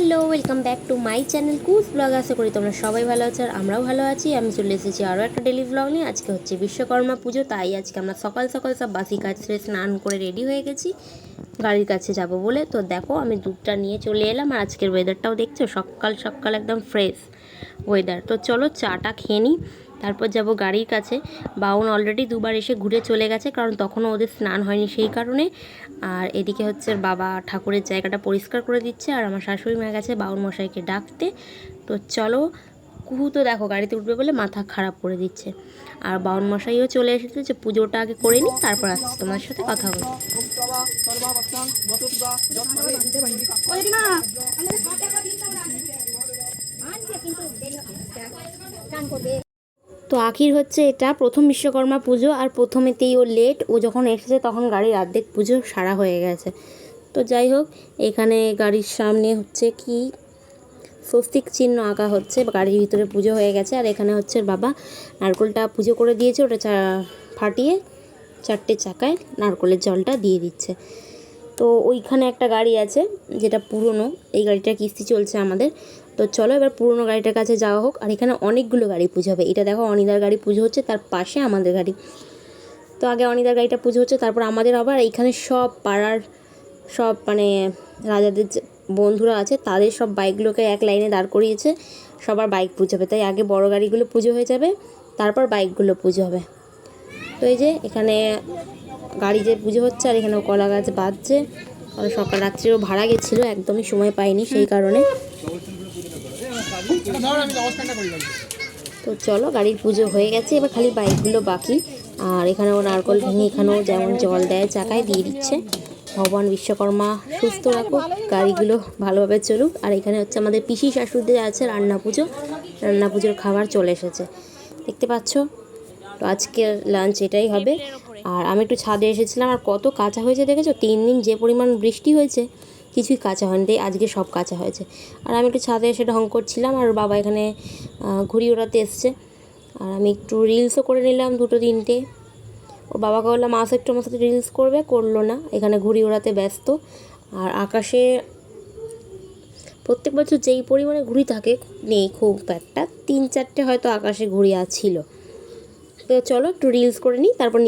Hello, welcome back to my channel কুস blog. আশা করি তোমরা সবাই ভালো আছো আর আমরাও ভালো আছি। আমি চলে এসেছি আরও একটা ডেলি ব্লগ নিয়ে। আজকে হচ্ছে বিশ্বকর্মা পুজো, তাই আজকে আমরা সকাল সকাল সব বাসি কাজ সেরে স্নান করে রেডি হয়ে গেছি গাড়ির কাছে যাব বলে। তো দেখো আমি দুধটা নিয়ে চলে এলাম, আর আজকের ওয়েদারটাও দেখছো, সকাল সকাল একদম ফ্রেশ ওয়েদার। তো চলো চাটা খেয়ে নিই, তারপর যাব গাড়ির কাছে। বাউন অলরেডি দুবার এসে ঘুরে চলে গেছে, কারণ তখনও ওদের স্নান হয়নি সেই কারণে। আর এদিকে হচ্ছে বাবা ঠাকুরের জায়গাটা পরিষ্কার করে দিচ্ছে, আর আমার শাশুড়ি মা গেছে বাউন মশাইকে ডাকতে। তো চলো, কুহু তো দেখো গাড়িতে উঠবে বলে মাথা খারাপ করে দিচ্ছে, আর বাউন মশাইও চলে এসেছে যে পুজোটা আগে করে নিই, তারপর আসছি তোমার সাথে কথা বলতে। তো আখির হচ্ছে এটা প্রথম বিশ্বকর্মা পুজো, আর প্রথমেতেই ও লেট। ও যখন এসেছে তখন গাড়ির অর্ধেক পুজো সারা হয়ে গেছে। তো যাই হোক, এখানে গাড়ির সামনে হচ্ছে কি স্বস্তিক চিহ্ন আঁকা হচ্ছে, গাড়ির ভিতরে পুজো হয়ে গেছে। আর এখানে হচ্ছে বাবা নারকোলটা পুজো করে দিয়েছে, ওটা ফাটিয়ে 4টে চাকায় নারকোলের জলটা দিয়ে দিচ্ছে। তো ওইখানে একটা গাড়ি আছে যেটা পুরনো, এই গাড়িটা কিস্তি চলছে আমাদের। তো চলো এবার পুরনো গাড়িটার কাছে যাওয়া হোক। আর এখানে অনেকগুলো গাড়ি পুজো হবে, এটা দেখো অনিদার গাড়ি পুজো হচ্ছে, তার পাশে আমাদের গাড়ি। তো আগে অনিদার গাড়িটা পুজো হচ্ছে, তারপর আমাদের। আবার এইখানে সব পাড়ার সব মানে রাজাদের যে বন্ধুরা আছে তাদের সব বাইকগুলোকে এক লাইনে দাঁড় করিয়েছে, সবার বাইক পুজো হবে। তাই আগে বড় গাড়িগুলো পুজো হয়ে যাবে, তারপর বাইকগুলো পুজো হবে। তো এই যে এখানে গাড়ি যে পুজো হচ্ছে, আর এখানেও কলা গাছ বাজছে। কারণ সকাল রাত্রিও ভাড়া গেছিলো, একদমই সময় পাইনি সেই কারণে। তো চলো গাড়ির পুজো হয়ে গেছে, এবার খালি বাইকগুলো বাকি। আর এখানেও নারকল ভেঙে এখানেও যেমন জল দেয় চাকায় দিয়ে দিচ্ছে। ভগবান বিশ্বকর্মা সুস্থ রাখুক, গাড়িগুলো ভালোভাবে চলুক। আর এখানে হচ্ছে আমাদের পিসি শাশুড়িদের আছে রান্না পুজো, রান্না পুজোর খাবার চলে এসেছে, দেখতে পাচ্ছ। তো আজকের লাঞ্চ এটাই হবে। আর আমি একটু ছাদে এসেছিলাম, আর কত কাঁচা হয়েছে দেখেছো। 3 দিন যে পরিমাণ বৃষ্টি হয়েছে কিছুই কাঁচা হয়নি, তাই আজকে সব কাঁচা হয়েছে। আর আমি একটু ছাদে এসে ঢং করছিলাম, আর বাবা এখানে ঘুড়ি ওড়াতে এসছে। আর আমি একটু রিলসও করে নিলাম 2-3টে। ও বাবাকে বললাম আসো একটু আমার সাথে রিলস করবে, করলো না, এখানে ঘুড়ি ওড়াতে ব্যস্ত। আর আকাশে প্রত্যেক বছর যেই পরিমাণে ঘুড়ি থাকে নেই খুব একটা, 3-4টে হয়তো আকাশে ঘুড়ি ছিল। তো চলো একটু রিলস করে নিই, তারপর